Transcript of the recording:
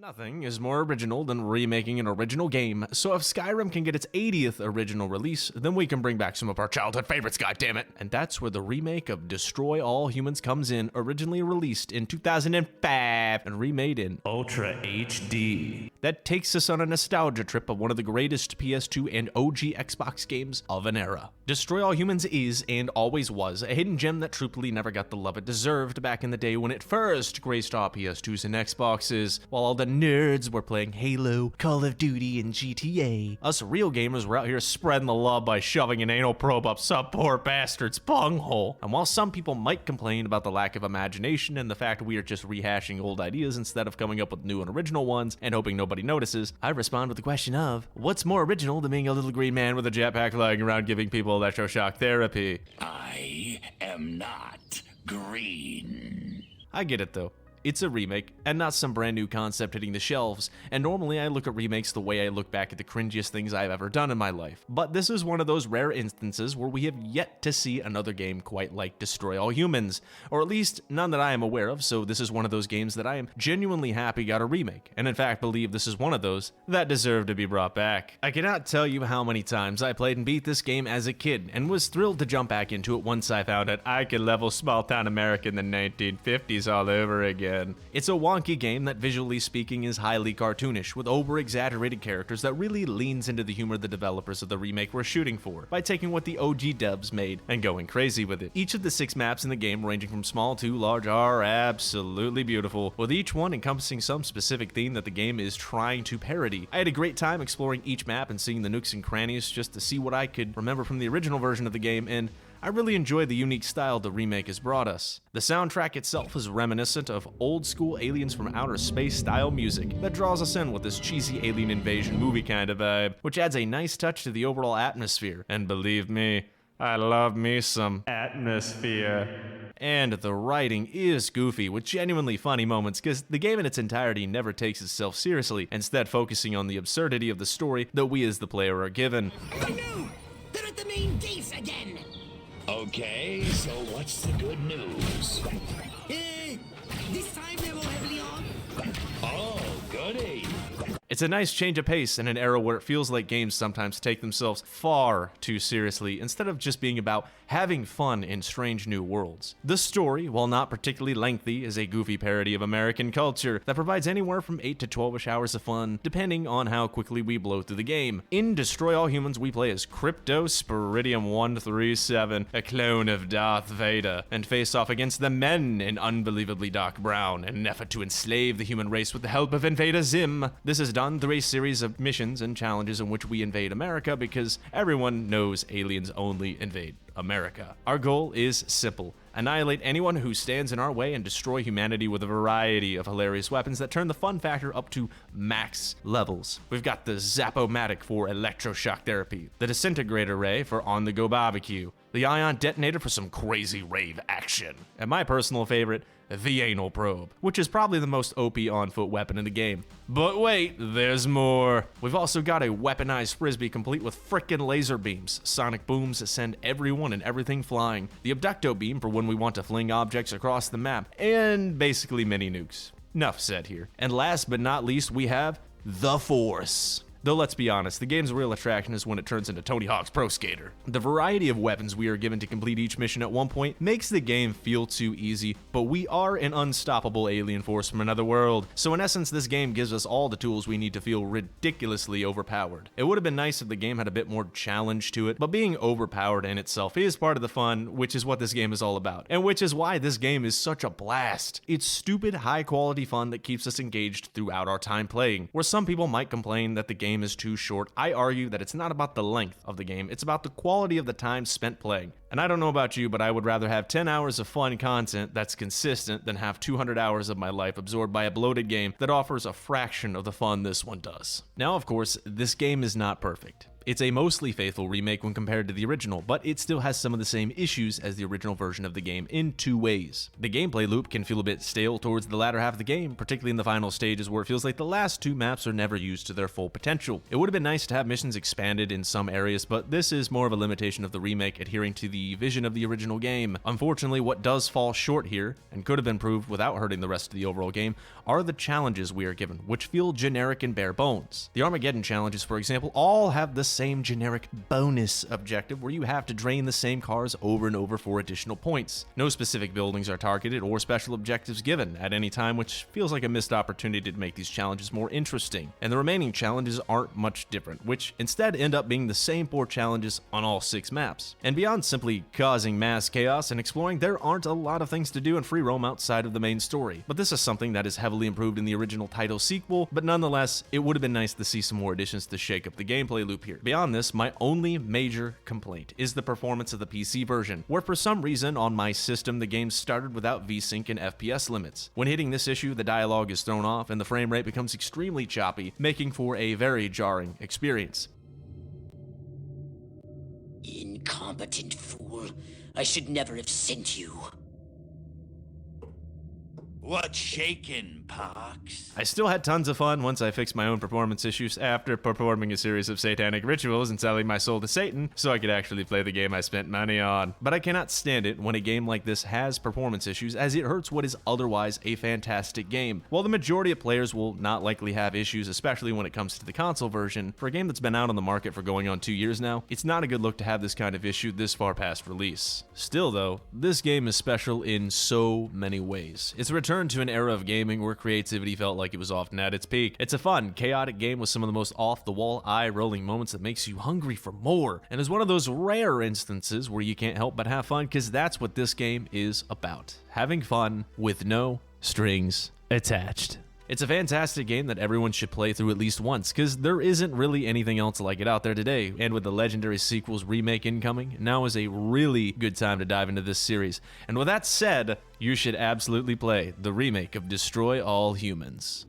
Nothing is more original than remaking an original game, so if Skyrim can get its 80th original release, then we can bring back some of our childhood favorites, goddammit! And that's where the remake of Destroy All Humans comes in, originally released in 2005 and remade in Ultra HD. That takes us on a nostalgia trip of one of the greatest PS2 and OG Xbox games of an era. Destroy All Humans is, and always was, a hidden gem that truthfully never got the love it deserved back in the day when it first graced our PS2s and Xboxes, while all the nerds were playing Halo, Call of Duty, and GTA. Us real gamers were out here spreading the love by shoving an anal probe up some poor bastard's bunghole. And while some people might complain about the lack of imagination and the fact we are just rehashing old ideas instead of coming up with new and original ones and hoping nobody notices, I respond with the question of, what's more original than being a little green man with a jetpack flying around giving people electroshock therapy? I am not green. I get it though. It's a remake, and not some brand new concept hitting the shelves, and normally I look at remakes the way I look back at the cringiest things I've ever done in my life. But this is one of those rare instances where we have yet to see another game quite like Destroy All Humans, or at least none that I am aware of, so this is one of those games that I am genuinely happy got a remake, and in fact believe this is one of those that deserve to be brought back. I cannot tell you how many times I played and beat this game as a kid, and was thrilled to jump back into it once I found out I could level small-town America in the 1950s all over again. It's a wonky game that, visually speaking, is highly cartoonish, with over-exaggerated characters that really leans into the humor the developers of the remake were shooting for, by taking what the OG devs made and going crazy with it. Each of the 6 maps in the game, ranging from small to large, are absolutely beautiful, with each one encompassing some specific theme that the game is trying to parody. I had a great time exploring each map and seeing the nooks and crannies just to see what I could remember from the original version of the game, and I really enjoy the unique style the remake has brought us. The soundtrack itself is reminiscent of old-school Aliens from Outer Space style music that draws us in with this cheesy alien invasion movie kind of vibe, which adds a nice touch to the overall atmosphere. And believe me, I love me some atmosphere. And the writing is goofy, with genuinely funny moments, because the game in its entirety never takes itself seriously, instead focusing on the absurdity of the story that we as the player are given. Oh no! They're at the main gates again! Okay, so what's the good news? This time they won't have Leon. Oh, goody. It's a nice change of pace in an era where it feels like games sometimes take themselves far too seriously instead of just being about having fun in strange new worlds. The story, while not particularly lengthy, is a goofy parody of American culture that provides anywhere from 8 to 12ish hours of fun, depending on how quickly we blow through the game. In Destroy All Humans, we play as Crypto Spiridium 137, a clone of Darth Vader, and face off against the Men in unbelievably dark brown in an effort to enslave the human race with the help of Invader Zim. This is done through a series of missions and challenges in which we invade America because everyone knows aliens only invade America. Our goal is simple: annihilate anyone who stands in our way and destroy humanity with a variety of hilarious weapons that turn the fun factor up to max levels. We've got the Zap-O-Matic for electroshock therapy, the Disintegrator Ray for on-the-go barbecue, the Ion Detonator for some crazy rave action, and my personal favorite, the Anal Probe, which is probably the most OP on-foot weapon in the game. But wait, there's more! We've also got a weaponized frisbee complete with frickin' laser beams, sonic booms that send everyone and everything flying, the Abducto Beam for when we want to fling objects across the map, and basically mini nukes. Enough said here. And last but not least, we have the Force. Though let's be honest, the game's real attraction is when it turns into Tony Hawk's Pro Skater. The variety of weapons we are given to complete each mission at one point makes the game feel too easy, but we are an unstoppable alien force from another world, so in essence this game gives us all the tools we need to feel ridiculously overpowered. It would have been nice if the game had a bit more challenge to it, but being overpowered in itself is part of the fun, which is what this game is all about, and which is why this game is such a blast. It's stupid, high-quality fun that keeps us engaged throughout our time playing. Where some people might complain that the game is too short, I argue that it's not about the length of the game, it's about the quality of the time spent playing. And I don't know about you, but I would rather have 10 hours of fun content that's consistent than have 200 hours of my life absorbed by a bloated game that offers a fraction of the fun this one does. Now, of course, this game is not perfect. It's a mostly faithful remake when compared to the original, but it still has some of the same issues as the original version of the game in two ways. The gameplay loop can feel a bit stale towards the latter half of the game, particularly in the final stages where it feels like the last two maps are never used to their full potential. It would have been nice to have missions expanded in some areas, but this is more of a limitation of the remake adhering to the vision of the original game. Unfortunately, what does fall short here, and could have been improved without hurting the rest of the overall game, are the challenges we are given, which feel generic and bare bones. The Armageddon challenges, for example, all have the same generic bonus objective where you have to drain the same cars over and over for additional points. No specific buildings are targeted or special objectives given at any time, which feels like a missed opportunity to make these challenges more interesting. And the remaining challenges aren't much different, which instead end up being the same 4 challenges on all 6 maps. And beyond simply causing mass chaos and exploring, there aren't a lot of things to do in free roam outside of the main story. But this is something that is heavily improved in the original title sequel, but nonetheless, it would have been nice to see some more additions to shake up the gameplay loop here. Beyond this, my only major complaint is the performance of the PC version, where for some reason on my system the game started without VSync and FPS limits. When hitting this issue, the dialogue is thrown off and the frame rate becomes extremely choppy, making for a very jarring experience. Incompetent fool. I should never have sent you. What's shaking, Pox? I still had tons of fun once I fixed my own performance issues after performing a series of satanic rituals and selling my soul to Satan so I could actually play the game I spent money on. But I cannot stand it when a game like this has performance issues, as it hurts what is otherwise a fantastic game. While the majority of players will not likely have issues, especially when it comes to the console version, for a game that's been out on the market for going on 2 years now, it's not a good look to have this kind of issue this far past release. Still though, this game is special in so many ways. It's a return to an era of gaming where creativity felt like it was often at its peak. It's a fun, chaotic game with some of the most off-the-wall, eye-rolling moments that makes you hungry for more, and is one of those rare instances where you can't help but have fun, because that's what this game is about. Having fun with no strings attached. It's a fantastic game that everyone should play through at least once, because there isn't really anything else like it out there today, and with the legendary sequel's remake incoming, now is a really good time to dive into this series. And with that said, you should absolutely play the remake of Destroy All Humans.